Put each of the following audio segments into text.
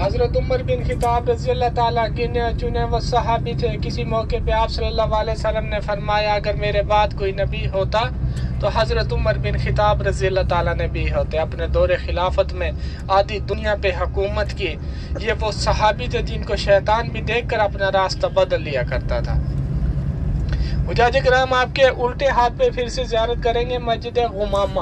حضرت عمر بن خطاب رضی اللہ تعالیٰ گنے چنے وہ صحابی تھے. کسی موقع پہ آپ صلی اللہ علیہ وسلم نے فرمایا اگر میرے بعد کوئی نبی ہوتا تو حضرت عمر بن خطاب رضی اللہ تعالیٰ نبی ہوتے. اپنے دور خلافت میں آدھی دنیا پہ حکومت کی. یہ وہ صحابی تھے جن کو شیطان بھی دیکھ کر اپنا راستہ بدل لیا کرتا تھا. حجاج کرام آپ کے الٹے ہاتھ پہ پھر سے زیارت کریں گے مسجد غمامہ،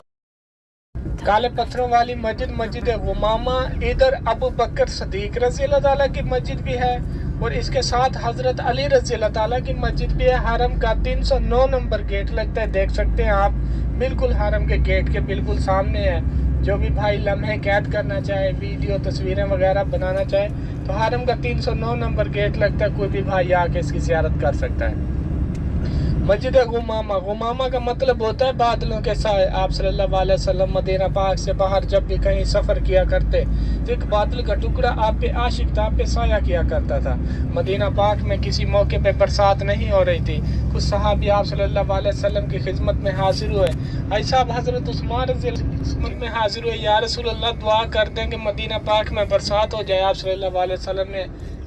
کالے پتھروں والی مسجد، مسجد غمامہ. ادھر ابو بکر صدیق رضی اللہ تعالیٰ کی مسجد بھی ہے اور اس کے ساتھ حضرت علی رضی اللہ تعالیٰ کی مسجد بھی ہے. حرم کا 309 نمبر گیٹ لگتا ہے، دیکھ سکتے ہیں آپ، بالکل حرم کے گیٹ کے بالکل سامنے ہے. جو بھی بھائی لمحے قید کرنا چاہے، ویڈیو تصویریں وغیرہ بنانا چاہے تو حرم کا 309 نمبر گیٹ لگتا ہے. کوئی بھی بھائی آ کے اس کی زیارت کر سکتا ہے. مسجد غمامہ، غمامہ کا مطلب ہوتا ہے بادلوں کے سائے. آپ صلی اللہ علیہ وسلم مدینہ پاک سے باہر جب بھی کہیں سفر کیا کرتے تو ایک بادل کا ٹکڑا آپ پہ عاشق تھا، آپ پہ سایہ کیا کرتا تھا. مدینہ پاک میں کسی موقع پہ برسات نہیں ہو رہی تھی، کچھ صحابی آپ صلی اللہ علیہ وسلم کی خدمت میں حاضر ہوئے. ایسا حضرت عثمان رضی اللہ عنہ خدمت میں حاضر ہوئے، یا رسول اللہ دعا کر دیں کہ مدینہ پاک میں برسات ہو جائے. آپ صلی اللہ علیہ وسلم نے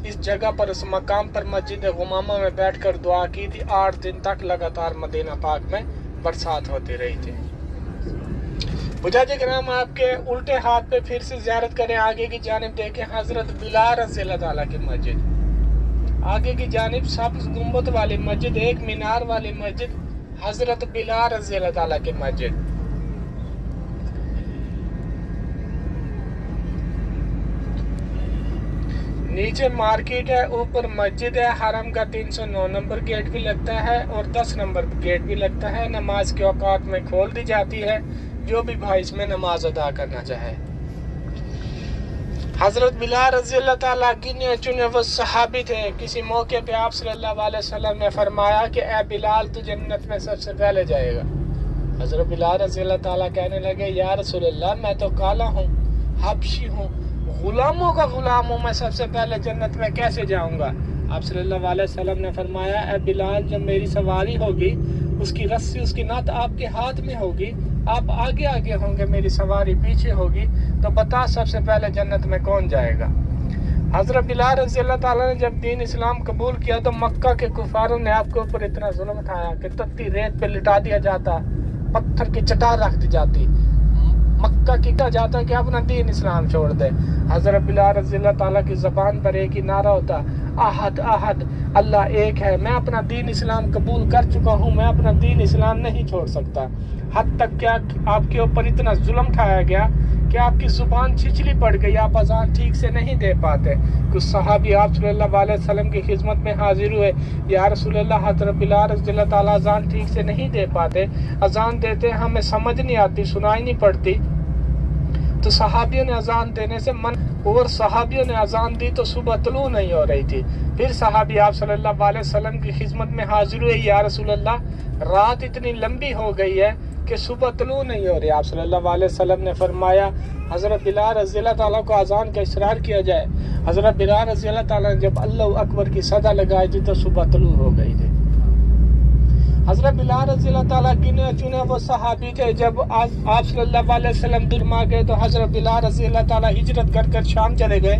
اس جگہ پر، اس مقام پر مسجد غمامہ میں بیٹھ کر دعا کی تھی. 8 دن تک لگاتار مدینہ پاک میں برسات ہوتی رہی تھی. حجاج کرام آپ کے الٹے ہاتھ پہ پھر سے زیارت کریں، آگے کی جانب دیکھیں حضرت بلال رضی اللہ تعالیٰ کی مسجد. آگے کی جانب سبز گنبد والی مسجد، ایک مینار والی مسجد، حضرت بلال رضی اللہ تعالیٰ کی مسجد. نیچے مارکیٹ ہے، اوپر مسجد ہے. حرم کا 309 نمبر گیٹ بھی لگتا ہے اور 10 نمبر گیٹ بھی لگتا ہے. نماز کے اوقات میں کھول دی جاتی ہے، جو بھی بھائی اس میں نماز ادا کرنا چاہے. حضرت بلال رضی اللہ تعالیٰ گنے چنے وہ صحابی تھے. کسی موقع پہ آپ صلی اللہ علیہ وسلم نے فرمایا کہ اے بلال تو جنت میں سب سے پہلے جائے گا. حضرت بلال رضی اللہ تعالیٰ کہنے لگے یا رسول اللہ میں تو کالا ہوں، حبشی ہوں، غلاموں کا غلام ہوں، میں سب سے پہلے جنت میں کیسے جاؤں گا؟ آپ صلی اللہ علیہ وسلم نے فرمایا اے بلال جب میری سواری ہوگی، اس کی رسی، اس کی نت آپ کے ہاتھ میں ہوگی، آپ آگے آگے ہوں گے، میری سواری پیچھے ہوگی، تو بتا سب سے پہلے جنت میں کون جائے گا؟ حضرت بلال رضی اللہ تعالیٰ نے جب دین اسلام قبول کیا تو مکہ کے کفاروں نے آپ کے اوپر اتنا ظلم اٹھایا کہ تتی ریت پہ لٹا دیا جاتا، پتھر کی چٹار رکھ دی جاتی، مکہ کی کہا جاتا کہ اپنا دین اسلام چھوڑ دے. حضرت بلال رضی اللہ تعالیٰ کی زبان پر ایک ہی نعرہ ہوتا، احد احد، اللہ ایک ہے، میں اپنا دین اسلام قبول کر چکا ہوں، میں اپنا دین اسلام نہیں چھوڑ سکتا. حد تک کیا آپ کے اوپر اتنا ظلم ٹھایا گیا کہ آپ کی زبان چھچلی پڑ گئی، آپ اذان ٹھیک سے نہیں دے پاتے. کچھ صحابی آپ صلی اللہ علیہ وسلم کی خدمت میں حاضر ہوئے، یا رسول اللہ حضرت بلال رضی اللہ تعالیٰ اذان ٹھیک سے نہیں دے پاتے، اذان دیتے ہمیں سمجھ نہیں آتی، سنائی نہیں پڑتی. تو صحابیوں نے اذان دینے سے اور صحابیوں نے اذان دی تو صبح طلوع نہیں ہو رہی تھی. پھر صحابی آپ صلی اللہ علیہ وسلم کی خدمت میں حاضر ہوئے، یا رسول اللہ رات اتنی لمبی ہو گئی ہے کہ صبح طلوع نہیں ہو رہی. آپ صلی اللہ علیہ وسلم نے فرمایا حضرت بلال رضی اللہ تعالیٰ کو اذان کا اصرار کیا جائے. حضرت بلال رضی اللہ تعالیٰ نے جب اللہ اکبر کی صدا لگائی تھی تو صبح طلوع ہو گئی تھی. حضرت بلال رضی اللہ تعالیٰ گنے چنے وہ صحابی تھے. جب آپ صلی اللہ علیہ وسلم درما گئے تو حضرت بلال رضی اللہ تعالیٰ ہجرت کر کر شام چلے گئے.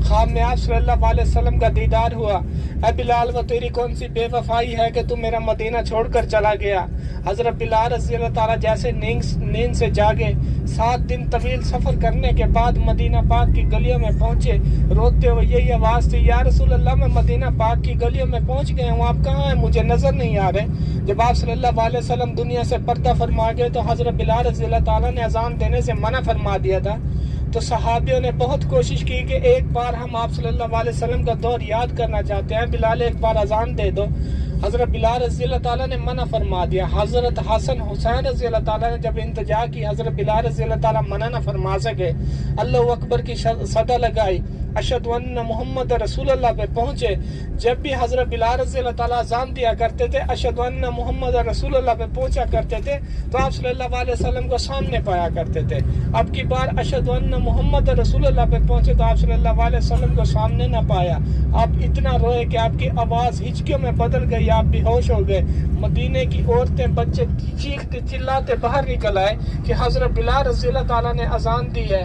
خواب میں آپ صلی اللہ علیہ وسلم کا دیدار ہوا. اے بلال وہ تیری کون سی بے وفائی ہے کہ تم میرا مدینہ چھوڑ کر چلا گیا؟ حضرت بلال رضی اللہ تعالیٰ جیسے نیند سے جاگے، 7 دن طویل سفر کرنے کے بعد مدینہ پاک کی گلیوں میں پہنچے. روتے ہوئے یہی آواز تھی، یا رسول اللہ میں مدینہ پاک کی گلیوں میں پہنچ گئے ہوں، آپ کہاں ہیں؟ مجھے نظر نہیں آ رہے. جب آپ صلی اللہ علیہ وسلم دنیا سے پردہ فرما گئے تو حضرت بلال رضی اللہ تعالیٰ نے اذان دینے سے منع فرما دیا تھا. تو صحابیوں نے بہت کوشش کی کہ ایک بار ہم آپ صلی اللہ علیہ وسلم کا دور یاد کرنا چاہتے ہیں، بلال ایک بار اذان دے دو. حضرت بلال رضی اللہ تعالیٰ نے منع فرما دیا. حضرت حسن حسین رضی اللہ تعالیٰ نے جب انتجا کی، حضرت بلال رضی اللہ تعالیٰ منع نہ فرما سکے، اللہ اکبر کی صدا لگائی، اشہد ان محمد رسول اللہ پہ پہنچے. جب بھی حضرت بلال رضی اللہ تعالیٰ اذان دیا کرتے تھے، اشہد ان محمد رسول اللہ پہ پہنچا کرتے تھے تو آپ صلی اللہ علیہ وسلم کو سامنے پایا کرتے تھے. اب کی بار اشہد ان محمد رسول اللہ پہ پہنچے تو آپ صلی اللہ علیہ وسلم کو سامنے نہ پایا. آپ اتنا روئے کہ آپ کی آواز ہچکیوں میں بدل گئی، آپ بے ہوش ہو گئے. مدینے کی عورتیں بچے چیختے چلاتے باہر نکل آئے کہ حضرت بلال رضی اللہ تعالیٰ نے اذان دی ہے.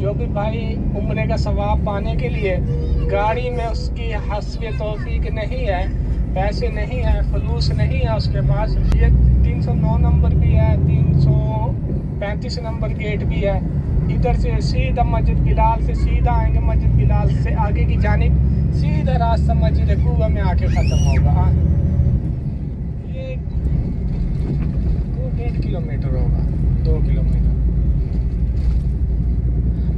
جو بھی بھائی عمرے کا ثواب پانے کے لیے گاڑی میں اس کی حسب توفیق نہیں ہے، پیسے نہیں ہے، فلوس نہیں ہے اس کے پاس، یہ 309 نمبر بھی ہے، 335 نمبر گیٹ بھی ہے، ادھر سے سیدھا مسجد بلال سے سیدھا آئیں گے، مسجد بلال سے آگے کی جانب سیدھا راستہ مسجد کوبہ میں آ کے ختم ہوگا۔ یہ 1.5 کلومیٹر ہوگا، 2 کلومیٹر۔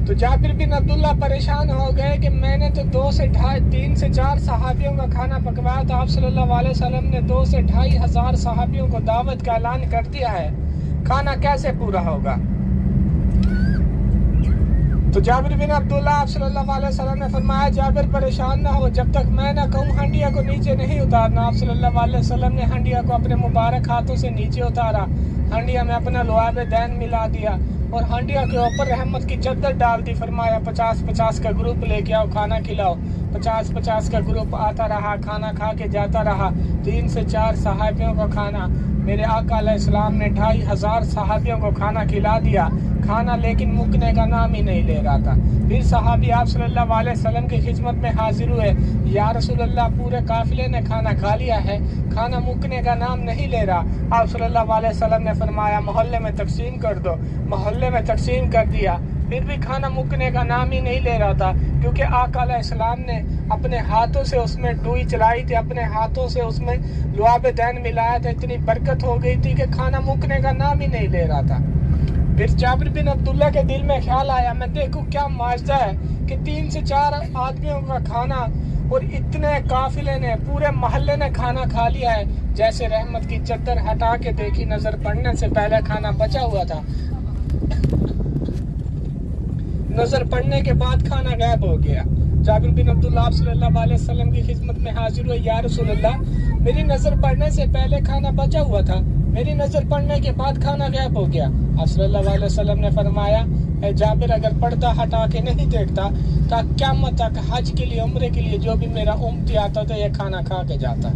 تو جابر بن عبداللہ پریشان ہو گئے کہ میں نے تو 3 سے 4 صحابیوں کا کھانا پکوایا تھا، آپ صلی اللہ علیہ وسلم نے 2 سے 2.5 ہزار صحابیوں کو دعوت کا اعلان کر دیا ہے، کھانا کیسے پورا ہوگا؟ تو جابر بن عبداللہ آپ صلی اللہ علیہ وسلم نے فرمایا جابر پریشان نہ ہو، جب تک میں نہ کہوں ہنڈیا کو نیچے نہیں اتارنا۔ آپ صلی اللہ علیہ وسلم نے ہنڈیا کو اپنے مبارک ہاتھوں سے نیچے اتارا، ہنڈیا میں اپنا لعاب دین ملا دیا اور ہنڈیا کے اوپر رحمت کی چادر ڈال دی۔ فرمایا 50-50 کا گروپ لے کے آؤ، کھانا کھلاؤ۔ 50-50 کا گروپ آتا رہا، کھانا کھا کے جاتا رہا۔ 3 سے 4 صحابیوں کو کھانا، میرے آقا علیہ السلام نے 2.5 ہزار صحابیوں کو کھانا کھلا دیا، کھانا لیکن مکنے کا نام ہی نہیں لے رہا تھا۔ پھر صحابی آپ صلی اللہ علیہ وسلم کی خدمت میں حاضر ہوئے، یا رسول اللہ پورے قافلے نے کھانا کھا لیا ہے، کھانا مکنے کا نام نہیں لے رہا۔ آپ صلی اللہ علیہ وسلم نے فرمایا محلے میں تقسیم کر دو، محلے میں تقسیم کر دیا، پھر بھی کھانا مکنے کا نام ہی نہیں لے رہا تھا، کیونکہ آقا علیہ السلام نے اپنے ہاتھوں سے اس میں ڈوئی چلائی تھی، اپنے ہاتھوں سے اس میں لعاب دین ملایا تھا، اتنی برکت ہو گئی تھی کہ کھانا مکنے کا نام ہی نہیں لے رہا تھا۔ پھر جابر بن عبداللہ کے دل میں خیال آیا، میں دیکھوں کیا معجزہ ہے کہ 3 سے 4 آدمیوں کا کھانا اور اتنے قافلے نے، پورے محلے نے کھانا کھا لیا ہے۔ جیسے رحمت کی چادر ہٹا کے دیکھی، نظر پڑنے سے پہلے کھانا بچا ہوا تھا، نظر پڑنے کے بعد کھانا غائب ہو گیا۔ جابر بن عبداللہ آپ صلی اللہ علیہ وسلم کی خدمت میں حاضر ہوئے، یا رسول اللہ میری نظر پڑنے سے پہلے کھانا بچا ہوا تھا، میری نظر پڑنے کے بعد کھانا غائب ہو گیا۔ آپ صلی اللہ علیہ وسلم نے فرمایا اے جابر اگر پردہ ہٹا کے نہیں دیکھتا تا قیامت تک حج کے لیے، عمرے کے لیے جو بھی میرا امتی آتا تو یہ کھانا کھا کے جاتا۔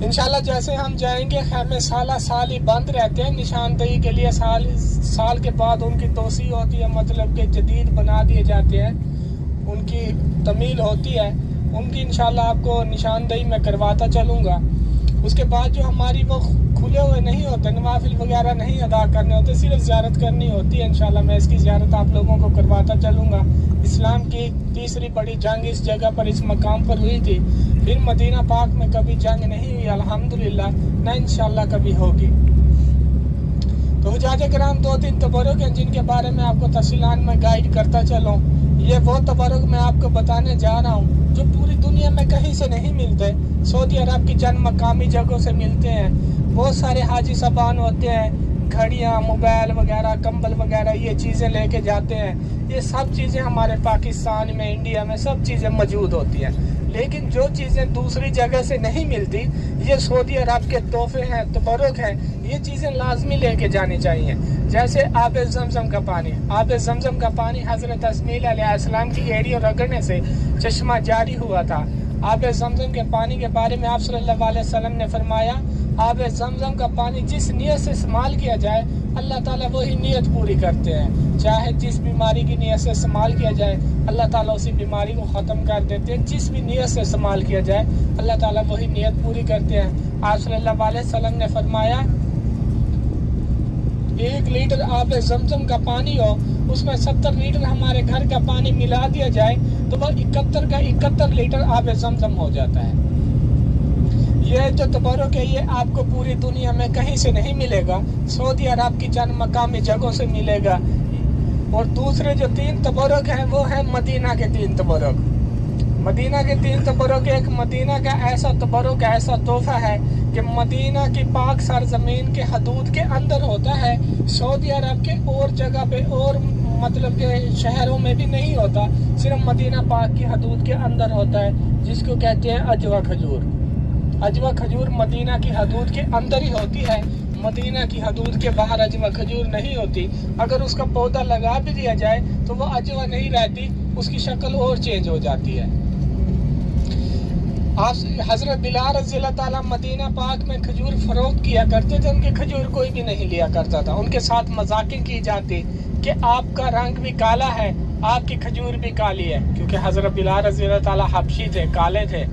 انشاءاللہ جیسے ہم جائیں گے، خیمے سال ہی بند رہتے ہیں نشاندہی کے لیے، سال کے بعد ان کی توسیع ہوتی ہے، مطلب کہ جدید بنا دیے جاتے ہیں، ان کی تعمیل ہوتی ہے، ان کی انشاءاللہ آپ کو نشاندہی میں کرواتا چلوں گا۔ اس کے بعد جو ہماری وہ کھلے ہوئے نہیں ہوتے، نوافل وغیرہ نہیں ادا کرنے ہوتے، صرف زیارت کرنی ہوتی ہے، انشاءاللہ میں اس کی زیارت آپ لوگوں کو کرواتا چلوں گا۔ اسلام کی تیسری بڑی جنگ اس جگہ پر، اس مقام پر ہوئی تھی، پھر مدینہ پاک میں کبھی جنگ نہیں ہوئی الحمدللہ، نہ انشاءاللہ کبھی ہوگی۔ تو حجاج کرام 2-3 تبرک ہیں جن کے بارے میں آپ کو تفصیلان میں گائیڈ کرتا چلوں۔ یہ وہ تبرک میں آپ کو بتانے جا رہا ہوں جو پوری دنیا میں کہیں سے نہیں ملتے، سعودی عرب کی چند مقامی جگہوں سے ملتے ہیں۔ بہت سارے حاجی صاحبان ہوتے ہیں، گھڑیاں، موبائل وغیرہ، کمبل وغیرہ یہ چیزیں لے کے جاتے ہیں، یہ سب چیزیں ہمارے پاکستان میں، انڈیا میں سب چیزیں موجود ہوتی ہیں، لیکن جو چیزیں دوسری جگہ سے نہیں ملتی یہ سعودی عرب کے تحفے ہیں، تبرک ہیں، یہ چیزیں لازمی لے کے جانی چاہیے۔ جیسے آب زمزم کا پانی، آب زمزم کا پانی حضرت اسماعیل علیہ السلام کی ایڑیوں رگڑنے سے چشمہ جاری ہوا تھا۔ آب زمزم کے پانی کے بارے میں آپ صلی اللہ علیہ وسلم نے فرمایا آب زمزم کا پانی جس نیت سے استعمال کیا جائے اللہ تعالیٰ وہی نیت پوری کرتے ہیں، چاہے جس بیماری کی نیت سے استعمال کیا جائے اللہ تعالیٰ اسی بیماری کو ختم کر دیتے ہیں، جس بھی نیت سے استعمال کیا جائے اللہ تعالیٰ وہی نیت پوری کرتے ہیں۔ آپ صلی اللہ علیہ وسلم نے فرمایا 1 لیٹر آب زمزم کا پانی ہو، اس میں 70 لیٹر ہمارے گھر کا پانی ملا دیا جائے تو وہ 71 لیٹر آب زمزم ہو جاتا ہے۔ یہ جو تبرک ہے یہ آپ کو پوری دنیا میں کہیں سے نہیں ملے گا، سعودی عرب کی چند مقامی جگہوں سے ملے گا۔ اور دوسرے جو 3 تبرک ہیں وہ ہیں مدینہ کے 3 تبرک۔ مدینہ کے 3 تبرک، ایک مدینہ کا ایسا تبرک، ایسا تحفہ ہے کہ مدینہ کی پاک سرزمین کے حدود کے اندر ہوتا ہے، سعودی عرب کے اور جگہ پہ اور مطلب کہ شہروں میں بھی نہیں ہوتا، صرف مدینہ پاک کی حدود کے اندر ہوتا ہے، جس کو کہتے ہیں اجوا کھجور۔ اجوا کھجور مدینہ کی حدود کے اندر ہی ہوتی ہے، مدینہ کی حدود کے باہر اجوا کھجور نہیں ہوتی۔ اگر اس کا پودا لگا بھی دیا جائے تو وہ اجوا نہیں رہتی، اس کی شکل اور چینج ہو جاتی ہے۔ حضرت بلال رضی اللہ تعالیٰ مدینہ پاک میں کھجور فروخت کیا کرتے تھے، ان کے کھجور کوئی بھی نہیں لیا کرتا تھا، ان کے ساتھ مذاقیں کی جاتی، کہ آپ کا رنگ بھی کالا ہے، آپ کی کھجور بھی کالی ہے، کیونکہ حضرت بلال رضی اللہ تعالیٰ حبشی تھے، کالے تھے،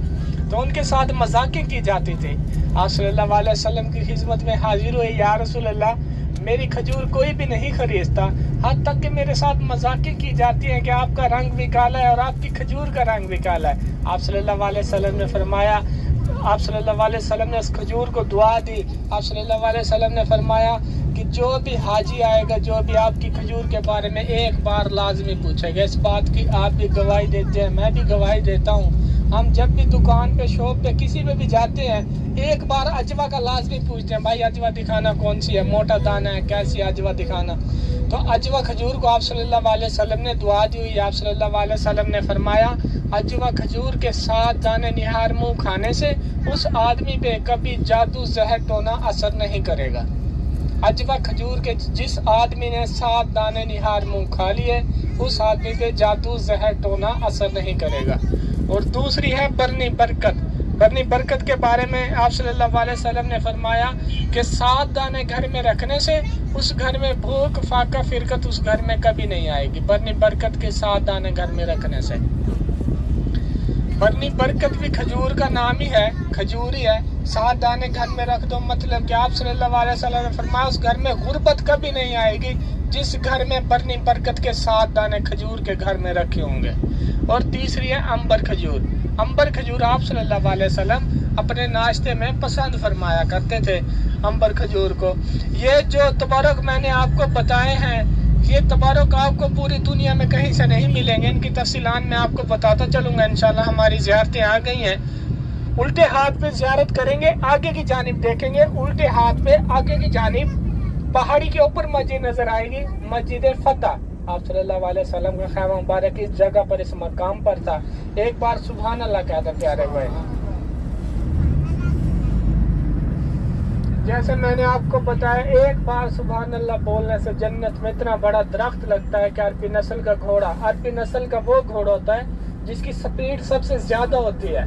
تو ان کے ساتھ مذاقیں کی جاتی تھی۔ آپ صلی اللہ علیہ وسلم کی خدمت میں حاضر ہوئے، یا رسول اللہ میری کھجور کوئی بھی نہیں خریدتا، حد تک کہ میرے ساتھ مذاقیں کی جاتی ہیں کہ آپ کا رنگ بھی کالا ہے اور آپ کی کھجور کا رنگ بھی کالا ہے۔ آپ صلی اللہ علیہ وسلم نے فرمایا، آپ صلی اللہ علیہ وسلم نے اس کھجور کو دعا دی۔ آپ صلی اللہ علیہ وسلم نے فرمایا کہ جو بھی حاجی آئے گا، جو بھی آپ کی کھجور کے بارے میں ایک بار لازمی پوچھے گا، اس بات کی آپ بھی گواہی دیتے ہیں، میں بھی گواہی دیتا ہوں، ہم جب بھی دکان پہ، شاپ پہ، کسی پہ بھی جاتے ہیں، ایک بار اجوا کا لازمی پوچھتے ہیں، بھائی اجوا دکھانا کون سی ہے، موٹا دانا ہے، کیسی اجوا دکھانا۔ تو اجوا کھجور کو آپ صلی اللہ علیہ وسلم نے دعا دی ہوئی۔ آپ صلی اللہ علیہ وسلم نے فرمایا اجوا کھجور کے 7 دانے نہار منہ کھانے سے اس آدمی پہ کبھی جادو زہر ٹونا اثر نہیں کرے گا۔ اجوا کھجور کے جس آدمی نے 7 دانے نہار منہ کھا لیے، اس آدمی پہ جادو زہر ٹونا اثر نہیں کرے گا۔ اور دوسری ہے برنی برکت۔ برنی برکت کے بارے میں آپ صلی اللہ علیہ وسلم نے فرمایا کہ 7 دانے گھر میں رکھنے سے اس گھر میں بھوک، فاقہ، فرقت اس گھر میں کبھی نہیں آئے گی، برنی برکت کے 7 دانے گھر میں رکھنے سے۔ برنی برکت بھی کھجور کا نام ہی ہے، کھجور ہی ہے، 7 دانے گھر میں رکھ دو، مطلب کہ آپ صلی اللہ علیہ وسلم نے فرمایا اس گھر میں غربت کبھی نہیں آئے گی جس گھر میں برنی برکت کے 7 دانے کھجور کے گھر میں رکھے ہوں گے۔ اور تیسری ہے امبر کھجور۔ امبر کھجور آپ صلی اللہ علیہ وسلم اپنے ناشتے میں پسند فرمایا کرتے تھے امبر کھجور کو۔ یہ جو تبارک میں نے آپ کو بتائے ہیں، یہ تبارک آپ کو پوری دنیا میں کہیں سے نہیں ملیں گے، ان کی تفصیلات میں آپ کو بتاتا چلوں گا انشاءاللہ۔ ہماری زیارتیں آ گئی ہیں، الٹے ہاتھ پہ زیارت کریں گے، آگے کی جانب دیکھیں گے، الٹے ہاتھ پہ آگے کی جانب پہاڑی کے اوپر مسجد نظر آئے گی، مسجد فتح۔ آپ صلی اللہ علیہ وسلم کا خیمہ مبارک اس جگہ پر، اس مقام پر تھا۔ ایک بار سبحان اللہ کہتا پیارے بھائی۔ جیسے میں نے آپ کو بتایا، ایک بار سبحان اللہ بولنے سے جنت میں اتنا بڑا درخت لگتا ہے کہ عربی نسل کا گھوڑا، عربی نسل کا وہ گھوڑا ہوتا ہے جس کی سپیڈ سب سے زیادہ ہوتی ہے،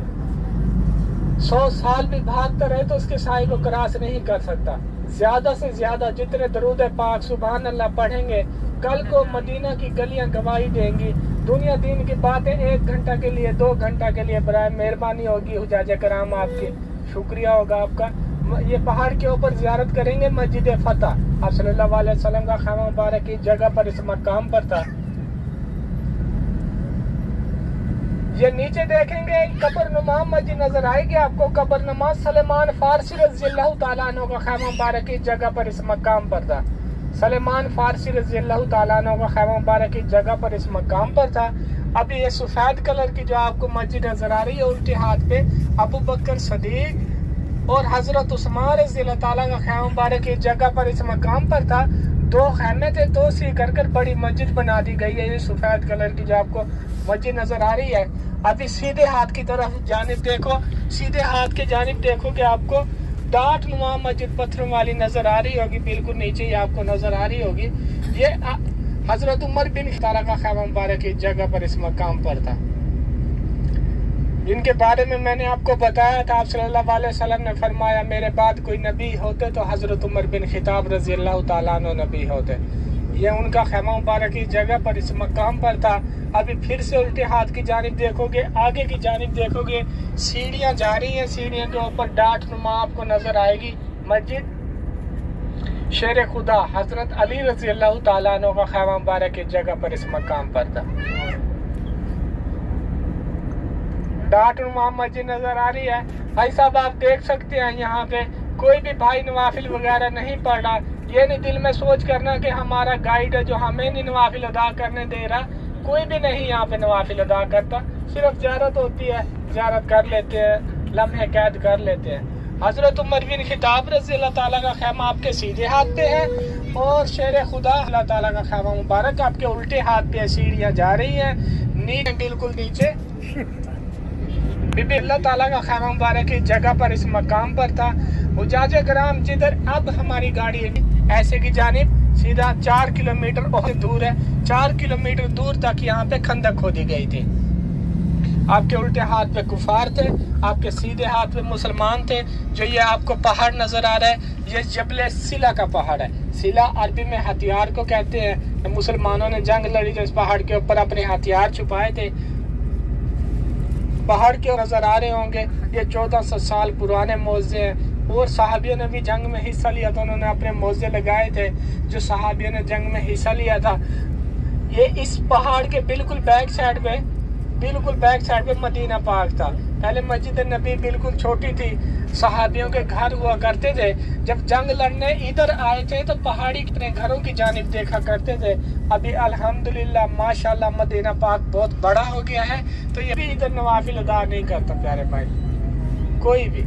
100 سال بھی بھاگتا رہے تو اس کے سائے کو کراس نہیں کر سکتا۔ زیادہ سے زیادہ جتنے درود پاک سبحان اللہ پڑھیں گے، کل کو مدینہ کی گلیاں گواہی دیں گی، دنیا دین کی باتیں 1 گھنٹہ کے لیے، 2 گھنٹہ کے لیے برائے مہربانی ہوگی حجاج کرام آپ کی، شکریہ ہوگا آپ کا۔ یہ پہاڑ کے اوپر زیارت کریں گے مسجد فتح۔ آپ صلی اللہ علیہ وسلم کا خیمہ مبارک اس جگہ پر، اس مقام پر تھا۔ یہ نیچے دیکھیں گے قبر نما مسجد نظر آئے گی آپ کو، قبر نما سلیمان فارسی رضی اللہ تعالیٰ عنہ کا خیمہ مبارک اس جگہ پر، اس مقام پر تھا۔ سلیمان فارسی رضی اللہ تعالیٰ عنہ کا خیمہ مبارک اس جگہ پر، اس مقام پر تھا۔ اب یہ سفید کلر کی جو آپ کو مسجد نظر آ رہی ہے، الٹے ہاتھ پہ ابو بکر صدیق اور حضرت عثمان رضی اللہ تعالیٰ کا خیمہ مبارک اس جگہ پر، اس مقام پر تھا۔ 2 خیمے تھے، 2 سی کر بڑی مسجد بنا دی گئی ہے۔ یہ سفید کلر کی جو آپ کو مسجد نظر آ رہی ہے، ابھی سیدھے ہاتھ کی طرف جانب دیکھو، سیدھے ہاتھ کی جانب دیکھو کہ آپ کو ڈاٹ نما مسجد پتھروں والی نظر آ رہی ہوگی، بالکل نیچے ہی آپ کو نظر آ رہی ہوگی۔ یہ حضرت عمر بن خطاب کا خیمہ مبارک اس جگہ پر، اس مقام پر تھا، جن کے بارے میں نے آپ کو بتایا تھا۔ آپ صلی اللہ علیہ وسلم نے فرمایا میرے بعد کوئی نبی ہوتے تو حضرت عمر بن خطاب رضی اللہ تعالیٰ عنہ نبی ہوتے۔ یہ ان کا خیمہ مبارک اس جگہ پر، اس مقام پر تھا۔ ابھی پھر سے الٹے ہاتھ کی جانب دیکھو گے، آگے کی جانب دیکھو گے، سیڑھیاں جا رہی ہیں، سیڑھیاں کے اوپر ڈاٹ نما آپ کو نظر آئے گی مسجد شیر خدا حضرت علی رضی اللہ تعالیٰ عنہ کا خیمہ مبارک اس جگہ پر، اس مقام پر تھا۔ ڈاٹ نما مسجد نظر آ رہی ہے بھائی صاحب، آپ دیکھ سکتے ہیں یہاں پہ کوئی بھی بھائی نوافل وغیرہ نہیں پڑھ رہا۔ یہ نہیں دل میں سوچ کرنا کہ ہمارا گائیڈ ہے جو ہمیں نہیں نوافل ادا کرنے دے رہا، کوئی بھی نہیں یہاں پہ نوافل ادا کرتا، صرف زیارت ہوتی ہے، زیارت کر لیتے ہیں، لمحے قید کر لیتے ہیں۔ حضرت عمر بن خطاب رضی اللہ تعالیٰ کا خیمہ آپ کے سیدھے ہاتھ پہ ہے، اور شیر خدا اللہ تعالیٰ کا خیمہ مبارک آپ کے الٹے ہاتھ پہ، سیڑھیاں جا رہی ہیں نیچے، بالکل نیچے بی بی اللہ تعالیٰ کا خیمہ مبارک اس جگہ پر، اس مقام پر تھا۔ حجاج کرام جدھر اب ہماری گاڑی ایسے کی جانب سیدھا 4 کلومیٹر بہت دور ہے، 4 کلومیٹر دور تک یہاں پہ خندق کھودی گئی تھی۔ آپ کے الٹے ہاتھ پہ کفار تھے، آپ کے سیدھے ہاتھ پہ مسلمان تھے. جو یہ آپ کو پہاڑ نظر آ رہا ہے یہ جبل سلا کا پہاڑ ہے. سلا عربی میں ہتھیار کو کہتے ہیں. مسلمانوں نے جنگ لڑی تو اس پہاڑ کے اوپر اپنے ہتھیار چھپائے تھے. پہاڑ کے نظر آ رہے ہوں گے یہ 1400 سال پرانے موزے ہیں. اور صحابیوں نے بھی جنگ میں حصہ لیا تھا، انہوں نے اپنے موزے لگائے تھے. جو صحابیوں نے جنگ میں حصہ لیا تھا یہ اس پہاڑ کے بالکل بیک سائڈ پہ مدینہ پاک تھا. پہلے مسجد نبی بالکل چھوٹی تھی، صحابیوں کے گھر ہوا کرتے تھے. جب جنگ لڑنے ادھر آئے تھے تو پہاڑی اپنے گھروں کی جانب دیکھا کرتے تھے. ابھی الحمدللہ ماشاءاللہ مدینہ پاک بہت بڑا ہو گیا ہے تو یہ بھی ادھر نوافل ادا نہیں کرتا پیارے بھائی کوئی بھی.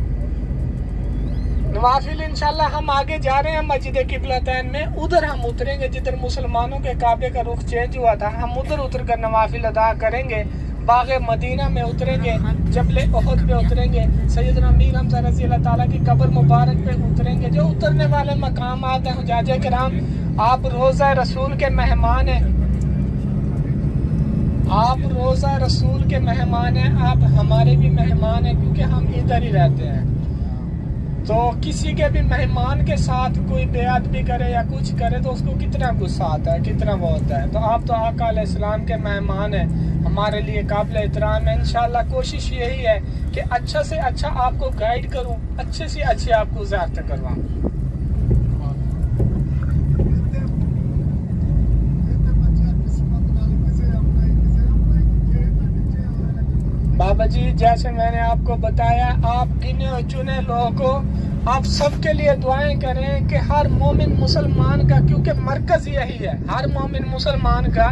نوافل انشاءاللہ ہم آگے جا رہے ہیں مسجد قبلتین میں، ادھر ہم اتریں گے جدھر مسلمانوں کے کعبے کا رخ چینج ہوا تھا. ہم ادھر اتر کر نوافل ادا کریں گے. باغ مدینہ میں اتریں گے، جبل احد پہ اتریں گے، سیدنا امیر حمزہ رضی اللہ تعالیٰ کی قبر مبارک پہ اتریں گے. جو اترنے والے مقامات ہیں حجاج کرام، آپ روضہ رسول کے مہمان ہیں، آپ روضہ رسول کے مہمان ہیں، آپ ہمارے بھی مہمان ہیں کیونکہ ہم ادھر ہی رہتے ہیں. تو کسی کے بھی مہمان کے ساتھ کوئی بے ادبی کرے یا کچھ کرے تو اس کو کتنا غصہ آتا ہے، کتنا وہ ہوتا ہے. تو آپ تو آقا علیہ السلام کے مہمان ہیں، ہمارے لیے قابل احترام ہے. انشاءاللہ کوشش یہی ہے کہ اچھا سے اچھا آپ کو گائیڈ کروں، اچھے سے اچھے آپ کو زیارت کرواؤں. بابا جی جیسے میں نے آپ کو بتایا، آپ گنے چنے لوگوں کو آپ سب کے لیے دعائیں کریں کہ ہر مومن مسلمان کا، کیونکہ مرکز یہی ہے، ہر مومن مسلمان کا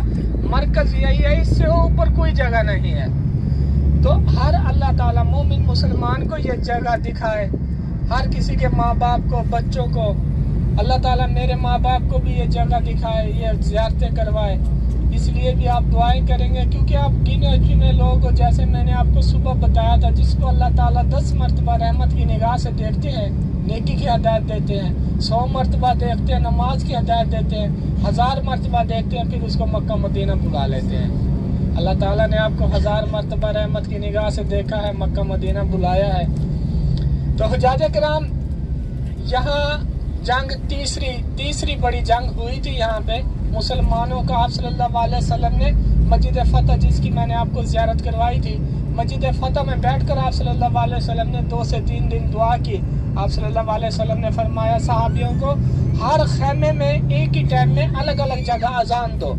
مرکز یہی ہے، اس سے اوپر کوئی جگہ نہیں ہے. تو ہر اللہ تعالیٰ مومن مسلمان کو یہ جگہ دکھائے. ہر کسی کے ماں باپ کو، بچوں کو اللہ تعالیٰ میرے ماں باپ کو بھی یہ جگہ دکھائے، یہ زیارتیں کروائے. اس لیے بھی آپ دعائیں کریں گے کیونکہ آپ گنے چنے لوگوں کو، جیسے میں نے آپ کو صبح بتایا تھا، جس کو اللہ تعالیٰ 10 مرتبہ رحمت کی نگاہ سے دیکھتے ہیں، نیکی کی ہدایت دیتے ہیں. 100 مرتبہ دیکھتے ہیں، نماز کی ہدایت دیتے ہیں. 1000 مرتبہ دیکھتے ہیں، پھر اس کو مکہ مدینہ بلا لیتے ہیں. اللہ تعالیٰ نے آپ کو 1000 مرتبہ رحمت کی نگاہ سے دیکھا ہے، مکہ مدینہ بلایا ہے. تو حجاج کرام، یہاں جنگ تیسری بڑی جنگ ہوئی تھی یہاں پہ مسلمانوں کا. آپ صلی اللہ علیہ وسلم نے مسجد فتح، جس کی میں نے آپ کو زیارت کروائی تھی، مسجد فتح میں بیٹھ کر آپ صلی اللہ علیہ وسلم نے 2 سے 3 دن دعا کی. آپ صلی اللہ علیہ وسلم نے فرمایا صحابیوں کو ہر خیمے میں ایک ہی ٹائم میں الگ الگ جگہ اذان دو.